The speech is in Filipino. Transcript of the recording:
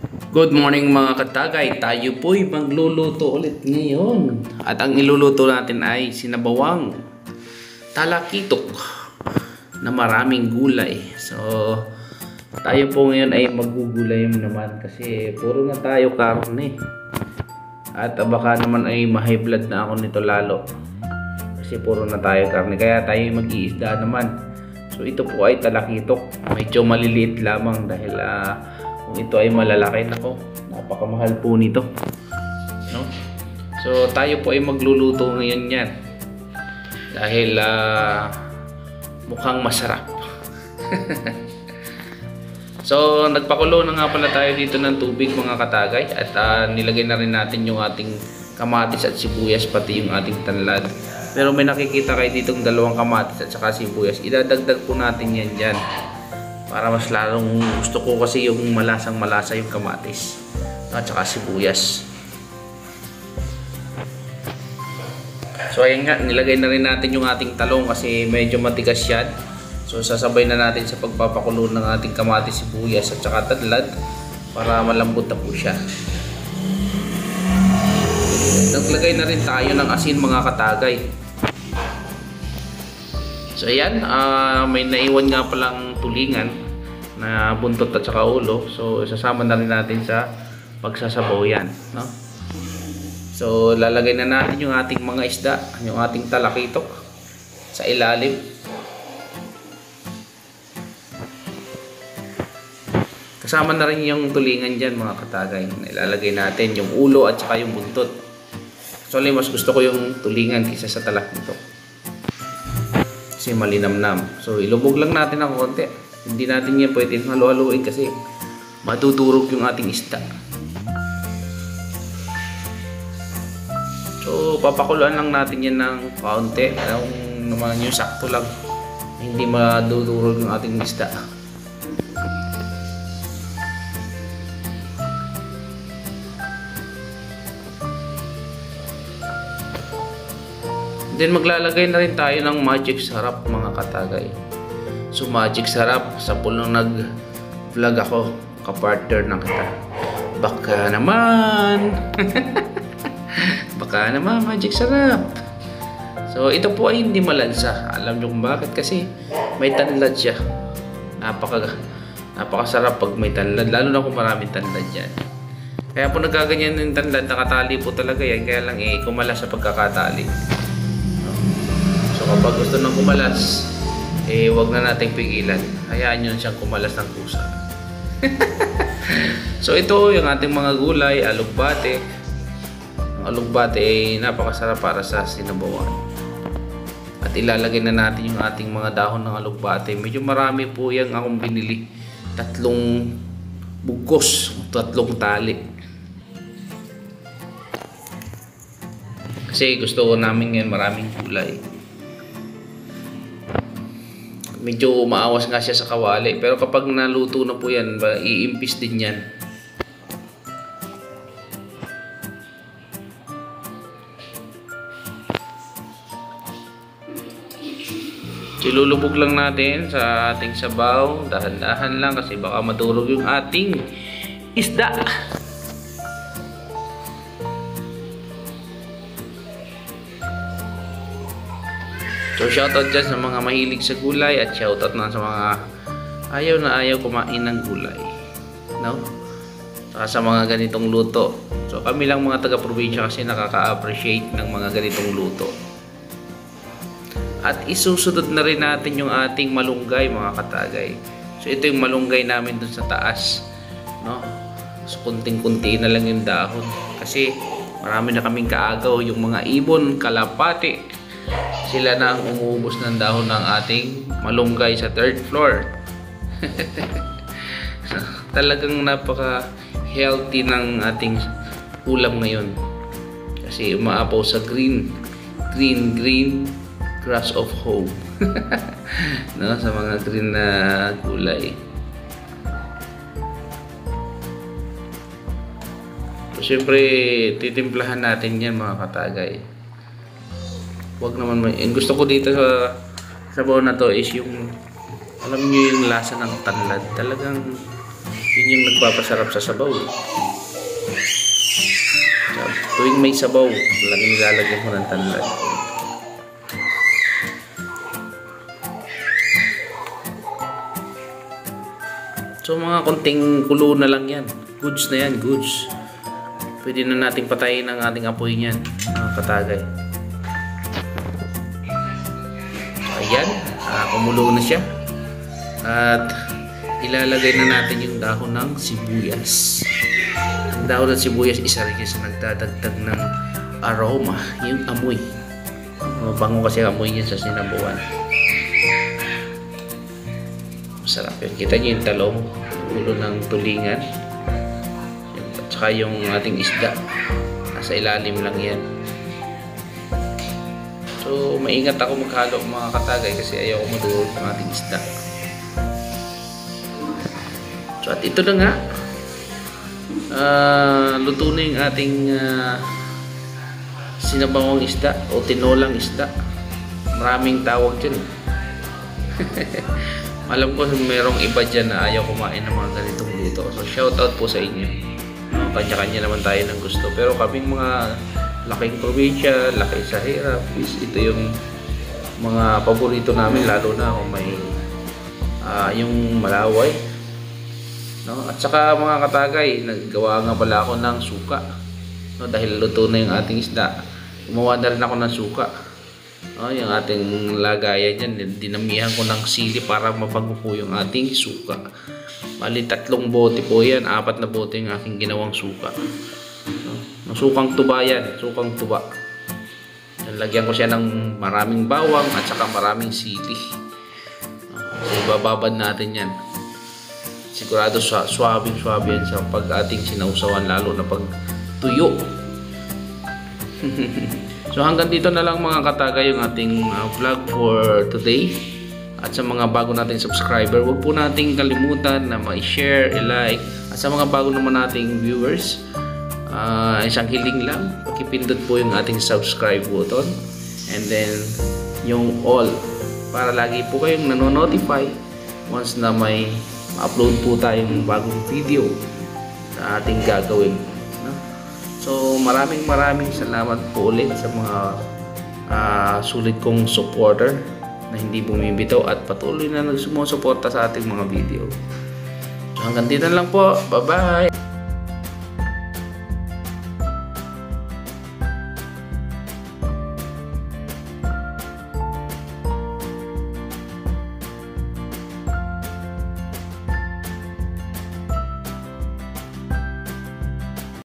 Good morning mga katagay, tayo po'y magluluto ulit ngayon. At ang iluluto natin ay sinabawang talakitok na maraming gulay. So, tayo po ngayon ay magugulay naman kasi puro na tayo karne. At baka naman ay ma-high blood na ako nito lalo. Kasi puro na tayo karne, kaya tayo mag-iisda naman. So, ito po ay talakitok. Medyo maliliit lamang dahil kung ito ay malalaki, nako, napakamahal po nito, no? So tayo po ay magluluto ngayon yan dahil mukhang masarap. So nagpakulo na nga pala tayo dito ng tubig mga katagay at nilagay na rin natin yung ating kamatis at sibuyas, pati yung ating tanlad. Pero may nakikita kayo ditong dalawang kamatis at saka sibuyas, idadagdag po natin yan dyan para mas lalong gusto ko kasi yung malasang malasa yung kamatis at saka sibuyas. So ayan nga, nilagay na rin natin yung ating talong kasi medyo matigas yan. So sasabay na natin sa pagpapakulo ng ating kamatis, sibuyas at saka tanlad para malambot na po siya. Naglagay na rin tayo ng asin mga katagay. So ayan, may naiwan nga palang tulingan na buntot at saka ulo. So isasama na rin natin sa pagsasabaw yan, no? So lalagay na natin yung ating mga isda, yung ating talakitok sa ilalim. Kasama na rin yung tulingan dyan mga katagay. Ilalagay natin yung ulo at saka yung buntot. Actually mas gusto ko yung tulingan kaysa sa talakitok kasi malinamnam. So ilubog lang natin ng konti. Hindi natin yan pwedeng halu-haluin kasi matutulog yung ating isda. So papakuluan lang natin yan ng kaunti, yung naman yung sakto lang, hindi madudurog yung ating isda. Then maglalagay na rin tayo ng magic sarap mga katagay. So magic sarap, sa pulong nag-vlog ako, kapartner na kita. Baka naman. Baka naman magic sarap. So ito po ay hindi malansa. Alam nyo kung bakit? Kasi may tanlad siya. Napakasarap pag may tanlad, lalo na kung maraming tanlad yan. Kaya po nagkaganyan yung tanlad, nakatali po talaga yan. Kaya lang kumalas sa pagkakatali. So kapag gusto nang kumalas, wag na nating pigilan. Hayaan nyo siyang kumalas ng kusa. So ito yung ating mga gulay, alugbate. Ang alugbate ay napakasarap para sa sinabawan. At ilalagay na natin yung ating mga dahon ng alugbate. Medyo marami po yan akong binili. 3 bugkos, 3 tali. Kasi gusto ko namin ngayon maraming gulay. Medyo maawas nga siya sa kawali, pero kapag naluto na po yan, iimpis din yan. Silulubog lang natin sa ating sabaw, dahan-dahan lang kasi baka madurog yung ating isda. So shoutout dyan sa mga mahilig sa gulay at shoutout na sa mga ayaw na ayaw kumain ng gulay, no? Saka sa mga ganitong luto. So kami lang mga taga-probinsya kasi nakaka-appreciate ng mga ganitong luto. At isusunod na rin natin yung ating malunggay mga katagay. So ito yung malunggay namin dun sa taas, no? So kunting-kunti na lang yung dahon kasi marami na kaming kaagaw, yung mga ibon, kalapati. Sila na ang umuubos ng dahon ng ating malunggay sa 3rd floor. Talagang napaka-healthy ng ating ulam ngayon. Kasi umaapaw sa green grass of hope. No, sa mga green na gulay. So, syempre, titimplahan natin yan mga katagay. Wag naman gusto ko dito sa sabaw na to is yung, alam niyo yung lasa ng tanlad. Talagang Yun yung nagpapasarap sa sabaw. Tuwing may sabaw, laging nilalagyan ko ng tanglad. So mga konting kulo na lang yan. Goods na yan, goods. Pwede na nating patayin ang ating apoy niyan, mga katagay. So ayan, kumulo na siya. At ilalagay na natin yung dahon ng sibuyas. Ang dahon ng sibuyas, isa rin sa nagdadagdag ng aroma, yung amoy. Mabango kasi ang amoy niya sa sinabawan. Masarap yun. Kita nyo yung talong, ulo ng tulingan. At saka yung ating isda. Nasa ilalim lang yan. So, maingat ako maghalo mga katagay kasi ayaw ko madurog ng ating isda. So, at ito na nga. Luto na yung ating sinabawang isda o tinolang isda. Maraming tawag dyan. Alam ko merong iba dyan na ayaw kumain ng mga ganitong luto. So shout out po sa inyo. Kanya-kanya naman tayo ng gusto. Pero kaming mga laking probinsya, laki sa hirap, ito yung mga paborito namin, lalo na kung may yung malaway. No? At saka mga katagay, naggawa nga pala ako ng suka. No? Dahil luto na yung ating isda, gumawa na rin ako ng suka. Yung ating lagayan dyan, dinamihan ko ng sili para mabango po yung ating suka. Bali 3 bote po yan, 4 na bote yung aking ginawang suka. Sukang tuba yan, sukang tuba. Lagyan ko siya ng maraming bawang at saka maraming sili. So ibababad natin yan. Sigurado swabing-swabe yan sa pag ating sinausawan, lalo na pag tuyo. So hanggang dito na lang mga katagay yung ating vlog for today. At sa mga bago nating subscriber, huwag po nating kalimutan na ma-share, i-like. At sa mga bago naman nating viewers, isang hiling lang, pakipindot po yung ating subscribe button. And then yung all, para lagi po kayong nanonotify once na may upload po tayong bagong video na ating gagawin. So maraming salamat po ulit sa mga sulit kong supporter na hindi bumibitaw at patuloy na nagsumusuporta sa ating mga video. So hanggang dito lang po. Bye bye!